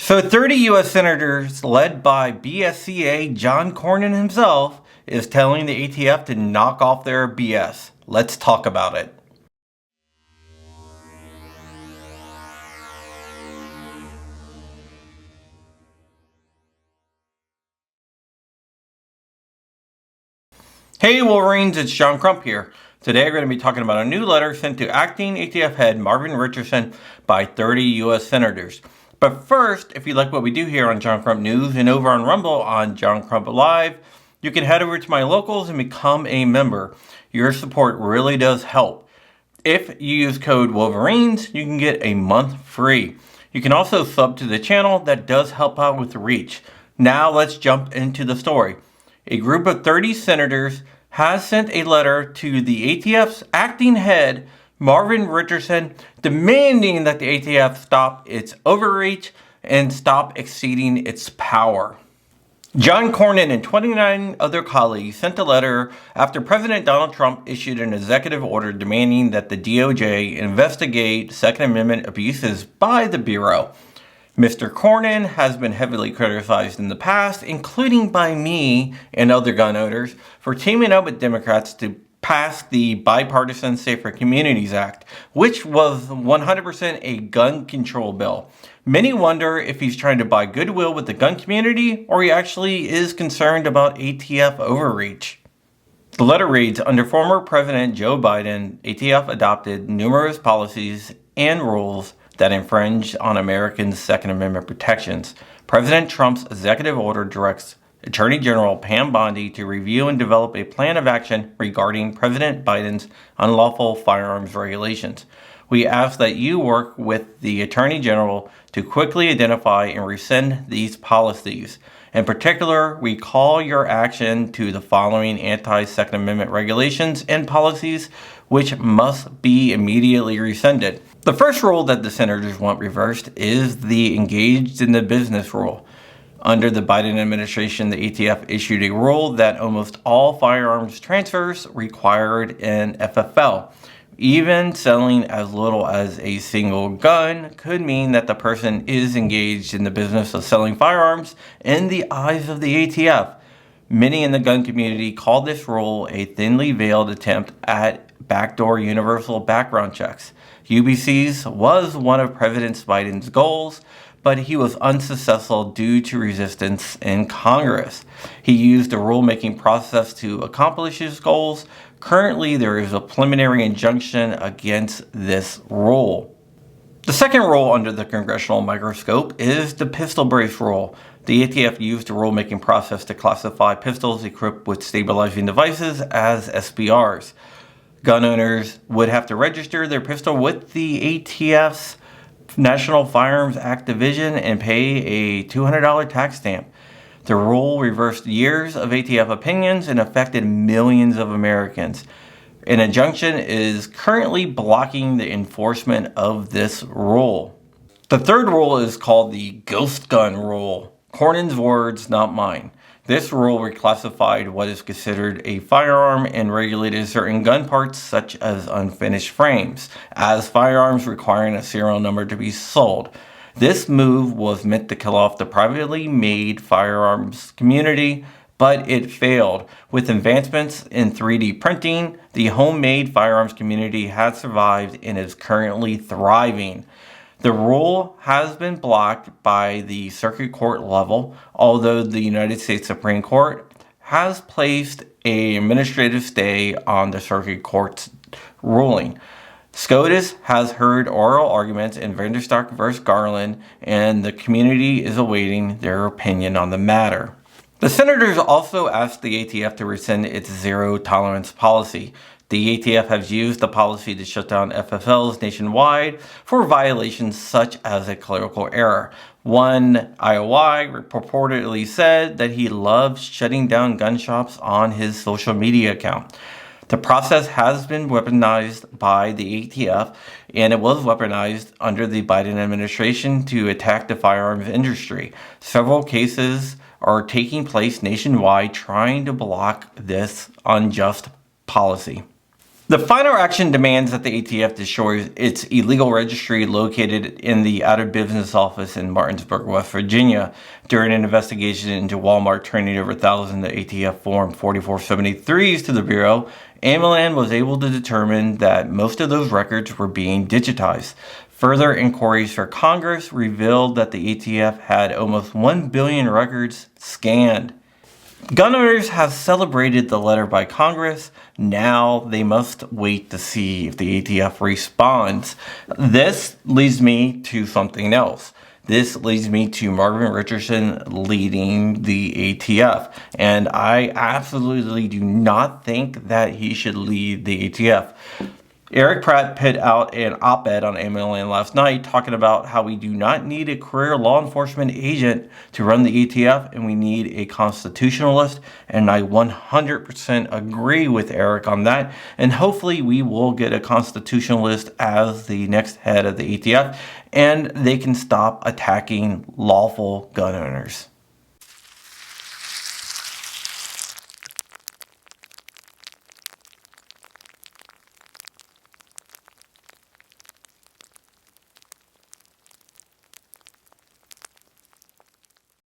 So 30 U.S. senators, led by BSCA John Cornyn himself, is telling the ATF to knock off their BS. Let's talk about it. Hey Wolverines, it's John Crump here. Today we're going to be talking about a new letter sent to acting ATF head Marvin Richardson by 30 U.S. senators. But first, if you like what we do here on John Crump News and over on Rumble on John Crump Live, you can head over to my locals and become a member. Your support really does help. If you use code Wolverines, you can get a month free. You can also sub to the channel. That does help out with the reach. Now let's jump into the story. A group of 30 senators has sent a letter to the ATF's acting head, Marvin Richardson, demanding that the ATF stop its overreach and stop exceeding its power. John Cornyn and 29 other colleagues sent a letter after President Donald Trump issued an executive order demanding that the DOJ investigate Second Amendment abuses by the Bureau. Mr. Cornyn has been heavily criticized in the past, including by me and other gun owners, for teaming up with Democrats to pass the Bipartisan Safer Communities Act, which was 100% a gun control bill. Many wonder if he's trying to buy goodwill with the gun community or he actually is concerned about ATF overreach. The letter reads, under former President Joe Biden, ATF adopted numerous policies and rules that infringe on Americans' Second Amendment protections. President Trump's executive order directs Attorney General Pam Bondi to review and develop a plan of action regarding President Biden's unlawful firearms regulations. We ask that you work with the Attorney General to quickly identify and rescind these policies. In particular, we call your action to the following anti-Second Amendment regulations and policies which must be immediately rescinded. The first rule that the senators want reversed is the engaged in the business rule. Under the Biden administration, the ATF issued a rule that almost all firearms transfers required an FFL. Even selling as little as a single gun could mean that the person is engaged in the business of selling firearms in the eyes of the ATF. Many in the gun community call this rule a thinly veiled attempt at backdoor universal background checks. UBCs was one of President Biden's goals, but he was unsuccessful due to resistance in Congress. He used the rulemaking process to accomplish his goals. Currently, there is a preliminary injunction against this rule. The second rule under the congressional microscope is the pistol brace rule. The ATF used the rulemaking process to classify pistols equipped with stabilizing devices as SBRs. Gun owners would have to register their pistol with the ATF's National Firearms Act Division and pay a $200 tax stamp. The rule reversed years of ATF opinions and affected millions of Americans. An injunction is currently blocking the enforcement of this rule. The third rule is called the ghost gun rule. Cornyn's words, not mine. This rule reclassified what is considered a firearm and regulated certain gun parts, such as unfinished frames, as firearms requiring a serial number to be sold. This move was meant to kill off the privately made firearms community, but it failed. With advancements in 3D printing, the homemade firearms community has survived and is currently thriving. The rule has been blocked by the circuit court level, although the United States Supreme Court has placed an administrative stay on the circuit court's ruling. SCOTUS has heard oral arguments in Vanderstock v. Garland, and the community is awaiting their opinion on the matter. The senators also asked the ATF to rescind its zero-tolerance policy. The ATF has used the policy to shut down FFLs nationwide for violations such as a clerical error. One IOI purportedly said that he loves shutting down gun shops on his social media account. The process has been weaponized by the ATF, and it was weaponized under the Biden administration to attack the firearms industry. Several cases are taking place nationwide trying to block this unjust policy. The final action demands that the ATF destroys its illegal registry located in the out of business office in Martinsburg, West Virginia. During an investigation into Walmart turning over thousands of ATF Form 4473s to the Bureau, AMLN was able to determine that most of those records were being digitized. Further inquiries for Congress revealed that the ATF had almost 1 billion records scanned. Gun owners have celebrated the letter by Congress. Now they must wait to see if the ATF responds. This leads me to something else. This leads me to Marvin Richardson leading the ATF. And I absolutely do not think that he should lead the ATF. Eric Pratt put out an op-ed on AMLN last night talking about how we do not need a career law enforcement agent to run the ATF, and we need a constitutionalist, and I 100% agree with Eric on that, and hopefully we will get a constitutionalist as the next head of the ATF, and they can stop attacking lawful gun owners.